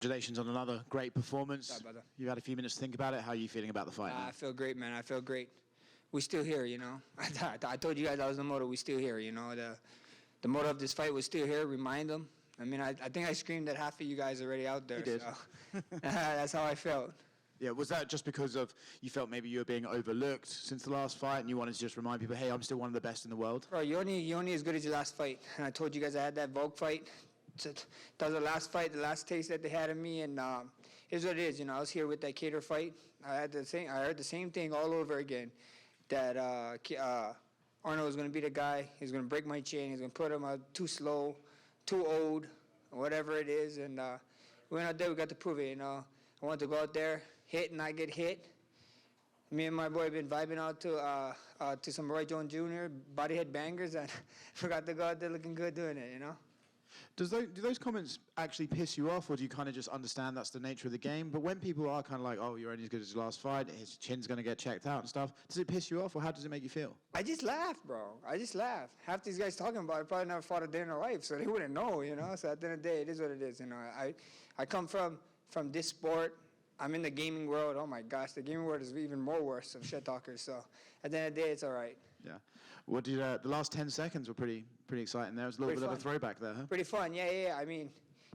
Congratulations on another great performance. Sorry, brother. You've had a few minutes to think about it. How are you feeling about the fight now? I feel great, man. I feel great. We still here, you know. I told you guys I was the motto. We still here, you know. The motto of this fight was still here. Remind them. I mean, I think I screamed at half of you guys already out there. You did. So. That's how I felt. Yeah, was that just because of you felt maybe you were being overlooked since the last fight, and you wanted to just remind people, hey, I'm still one of the best in the world? Bro, you're only as good as your last fight. And I told you guys I had that Vogue fight. That was the last fight, the last taste that they had of me, and here's what it is. You know, I was here with that Cater fight. I heard the same thing all over again. That Arnold was going to be the guy. He's going to break my chin. He's going to put him out too slow, too old, whatever it is. And we went out there. We got to prove it. You know, I wanted to go out there, hit, and not get hit. Me and my boy have been vibing out to some Roy Jones Jr. body head bangers, and forgot to go out there looking good doing it. You know. Do those comments actually piss you off, or do you kind of just understand that's the nature of the game? But when people are kind of like, oh, you're only as good as your last fight, his chin's going to get checked out and stuff, does it piss you off, or how does it make you feel? I just laugh, bro. I just laugh. Half these guys talking about it probably never fought a day in their life, so they wouldn't know, you know? So at the end of the day, it is what it is, you know? I come from this sport. I'm in the gaming world. Oh, my gosh, the gaming world is even more worse of shit talkers. So at the end of the day, it's all right. Yeah. What did the last 10 seconds were pretty exciting there. It was a little bit of a throwback there, huh? Pretty fun, yeah. I mean,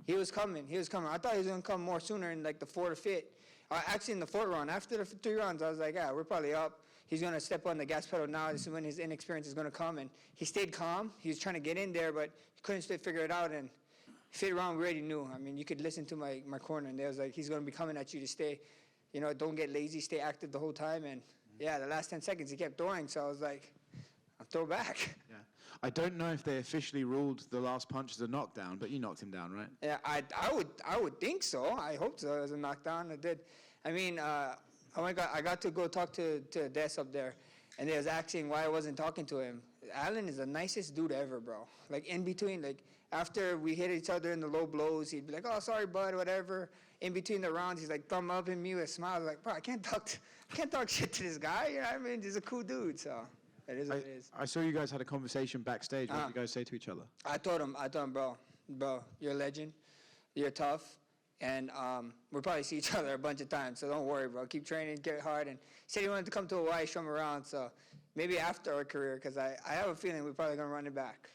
he was coming. I thought he was going to come more sooner in like the fourth or fifth. Actually, in the fourth round. After the 3 rounds, I was like, yeah, we're probably up. He's going to step on the gas pedal now. This is when his inexperience is going to come. And he stayed calm. He was trying to get in there, but he couldn't figure it out. And fifth round, we already knew. I mean, you could listen to my corner, and they was like, he's going to be coming at you to stay. You know, don't get lazy, stay active the whole time. And, yeah, the last 10 seconds, he kept throwing. So I was like, I'll throw back. Yeah. I don't know if they officially ruled the last punch as a knockdown, but you knocked him down, right? Yeah, I would think so. I hope so. It was a knockdown. I did. I mean, I got to go talk to Des up there, and they was asking why I wasn't talking to him. Alan is the nicest dude ever, bro. Like, in between, like, after we hit each other in the low blows, he'd be like, oh, sorry, bud, whatever. In between the rounds, he's like, thumb up at me with a smile. Like, bro, I can't talk shit to this guy. You know what I mean? He's a cool dude, so it is what it is. I saw you guys had a conversation backstage. What did you guys say to each other? I told him, bro, you're a legend. You're tough. And we'll probably see each other a bunch of times, so don't worry, bro. Keep training, get hard. And he said he wanted to come to Hawaii, show him around, so maybe after our career, because I have a feeling we're probably going to run it back.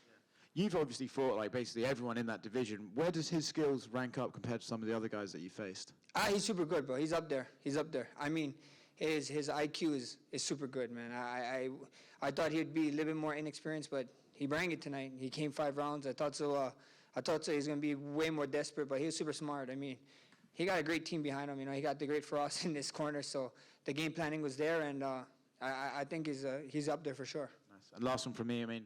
You've obviously fought like basically everyone in that division. Where does his skills rank up compared to some of the other guys that you faced? He's super good, bro. He's up there. I mean, his IQ is super good, man. I thought he'd be a little bit more inexperienced, but he brought it tonight. He came 5 rounds. I thought so. He's going to be way more desperate, but he was super smart. I mean, he got a great team behind him. You know, he got the great Frost in this corner, so the game planning was there, and I think he's up there for sure. Nice. And last one from me. I mean,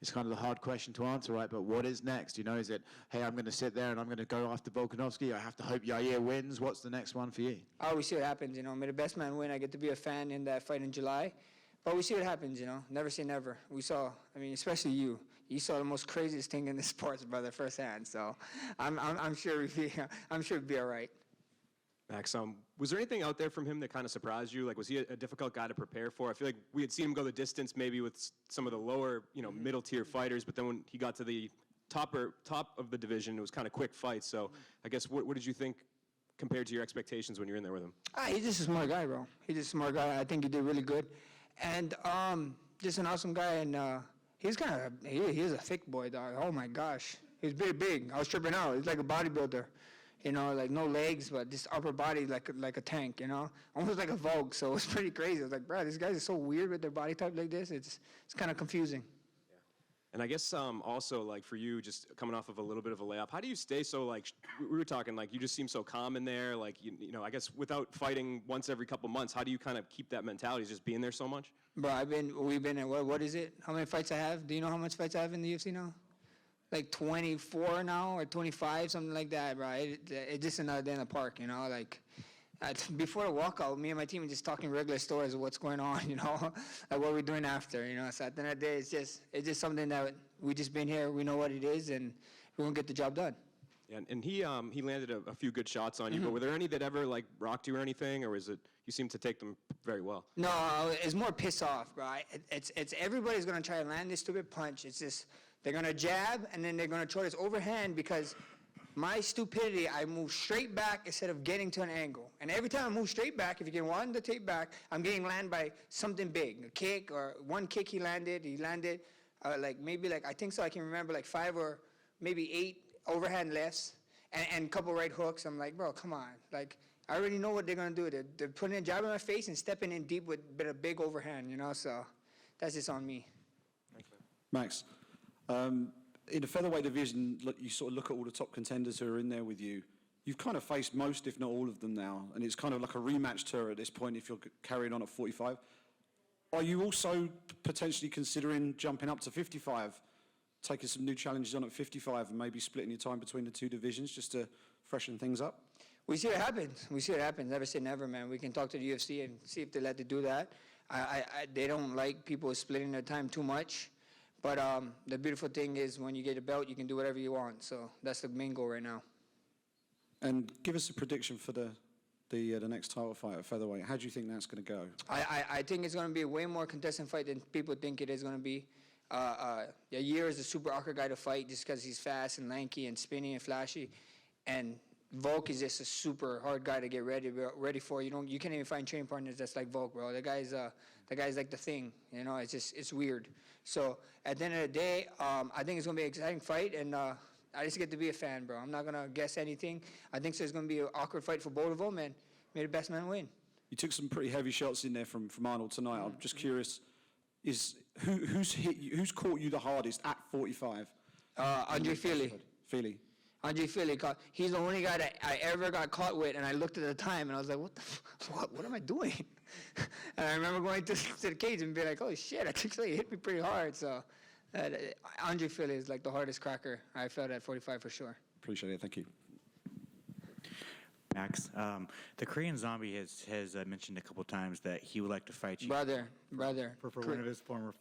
it's kind of the hard question to answer, right? But what is next? You know, is it, hey, I'm going to sit there and I'm going to go after Volkanovski. I have to hope Yair wins. What's the next one for you? We see what happens. You know, may the best man win. I get to be a fan in that fight in July. But we see what happens, you know. Never say never. We saw, I mean, especially you. You saw the most craziest thing in the sports, brother, firsthand. So I'm sure it'd be all right. Max, was there anything out there from him that kind of surprised you? Like, was he a difficult guy to prepare for? I feel like we had seen him go the distance maybe with some of the lower, you know, middle-tier fighters, but then when he got to the top of the division, it was kind of quick fights. So I guess what did you think compared to your expectations when you were in there with him? He's just a smart guy, bro. He's just a smart guy. I think he did really good. And just an awesome guy. And he's a thick boy, dog. Oh, my gosh. He's pretty big. I was tripping out. He's like a bodybuilder. You know, like no legs, but just upper body like a tank, you know? Almost like a Vogue, so it was pretty crazy. I was like, bro, these guys are so weird with their body type like this. It's kind of confusing. Yeah. And I guess also, like, for you, just coming off of a little bit of a layup, how do you stay so, like, we were talking, like, you just seem so calm in there. Like, you know, I guess without fighting once every couple months, how do you kind of keep that mentality, just being there so much? Bro, we've been in, what is it? How many fights I have? Do you know how much fights I have in the UFC now? Like 24 now or 25, something like that, bro. It's just another day in the park, you know. Like before the walkout, me and my team were just talking regular stories of what's going on, you know, like what we're doing after, you know. So at the end of the day, it's just something that we just been here, we know what it is, and we're gonna get the job done. Yeah, and he landed a few good shots on you, but were there any that ever like rocked you or anything, or is it you seem to take them very well? No, it's more piss off, bro. It's everybody's gonna try to land this stupid punch. It's just they're gonna jab and then they're gonna throw this overhand because my stupidity, I moved straight back instead of getting to an angle. And every time I move straight back, if you can wind the tape back, I'm getting landed by something big, a kick or one kick he landed. He landed I think so, I can remember like 5 or maybe 8 overhand lefts and a couple right hooks. I'm like, bro, come on. Like, I already know what they're going to do. They're putting a jab in my face and stepping in deep with a big overhand, so that's just on me. Max, in the featherweight division, you sort of look at all the top contenders who are in there with you. You've kind of faced most, if not all of them now, and it's kind of like a rematch tour at this point if you're carrying on at 45. Are you also potentially considering jumping up to 55, taking some new challenges on at 55 and maybe splitting your time between the two divisions just to freshen things up? We see what happens. Never say never, man. We can talk to the UFC and see if they let to do that. They don't like people splitting their time too much. But the beautiful thing is when you get a belt, you can do whatever you want. So that's the main goal right now. And give us a prediction for the next title fight at featherweight. How do you think that's going to go? I think it's going to be a way more contested fight than people think it is going to be. Yair is a super awkward guy to fight just because he's fast and lanky and spinny and flashy. And Volk is just a super hard guy to get ready for. You can't even find training partners that's like Volk, bro. The guy's like the thing. It's weird. So at the end of the day, I think it's gonna be an exciting fight, and I just get to be a fan, bro. I'm not gonna guess anything. I think so. It's gonna be an awkward fight for both of them, and may the best man win. You took some pretty heavy shots in there from Arnold tonight. I'm just curious, who's caught you the hardest at 45? Andre Fili. Fili. Andre Fili, he's the only guy that I ever got caught with, and I looked at the time, and I was like, what am I doing? And I remember going to the cage and being like, oh, shit, I think so. He hit me pretty hard. So Andre Fili is like the hardest cracker I felt at 45 for sure. Appreciate it. Thank you. Max, the Korean Zombie has mentioned a couple times that he would like to fight you. Brother. For one of his former...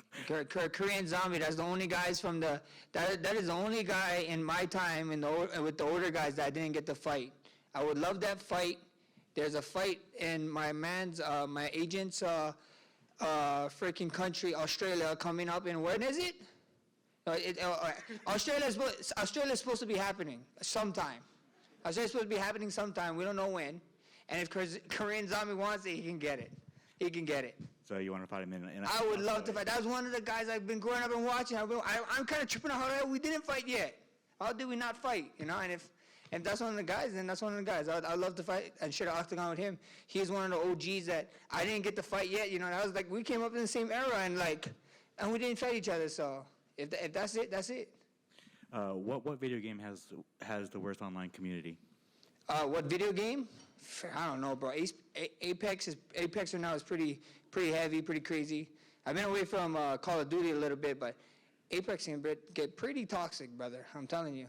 Korean Zombie, that's the only guys from that is the only guy in my time with the older guys that I didn't get to fight. I would love that fight. There's a fight in my agent's freaking country, Australia, coming up in, when is it? Australia's supposed to be happening sometime. Australia's supposed to be happening sometime. We don't know when. And if Korean Zombie wants it, he can get it. He can get it. So you want to fight him in I would love to fight. That was one of the guys I've been growing up and watching. I'm kind of tripping out how we didn't fight yet. How did we not fight? And if that's one of the guys, then that's one of the guys. I'd love to fight and share the octagon with him. He's one of the OGs that I didn't get to fight yet. That was like, we came up in the same era and we didn't fight each other. So if that's it, that's it. What video game has the worst online community? What video game? I don't know, bro. Apex right now is pretty heavy, pretty crazy. I've been away from Call of Duty a little bit, but Apex can get pretty toxic, brother. I'm telling you.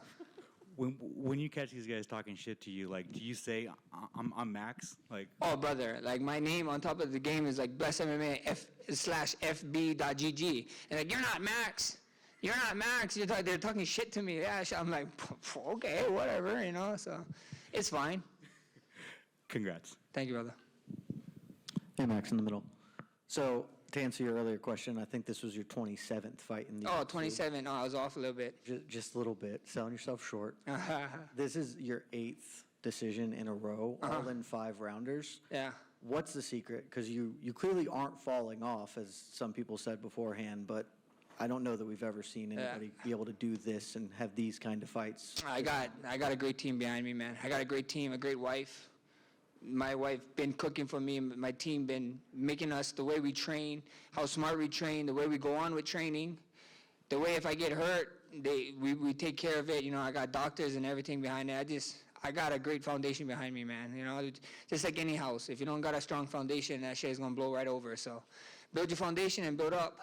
When you catch these guys talking shit to you, do you say I'm Max? Oh, brother, my name on top of the game is Bless MMA /FB.GG, and you're not Max. You're not Max. They're talking shit to me. Yeah, I'm like, okay, whatever, So it's fine. Congrats. Thank you, brother. Hey, Max, in the middle. So, to answer your earlier question, I think this was your 27th fight in the UFC. 27. Oh, I was off a little bit. Just a little bit. Selling yourself short. This is your 8th decision in a row, all in 5-rounders. Yeah. What's the secret? Because you clearly aren't falling off, as some people said beforehand, but I don't know that we've ever seen anybody be able to do this and have these kind of fights. I got a great team behind me, man. I got a great team, a great wife. My wife been cooking for me, and my team been making us the way we train, how smart we train, the way we go on with training, the way if I get hurt, we take care of it. I got doctors and everything behind it. I got a great foundation behind me, man. Just like any house. If you don't got a strong foundation, that shit is gonna blow right over. So, build your foundation and build up.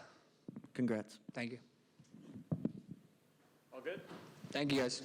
Congrats. Thank you. All good? Thank you, guys.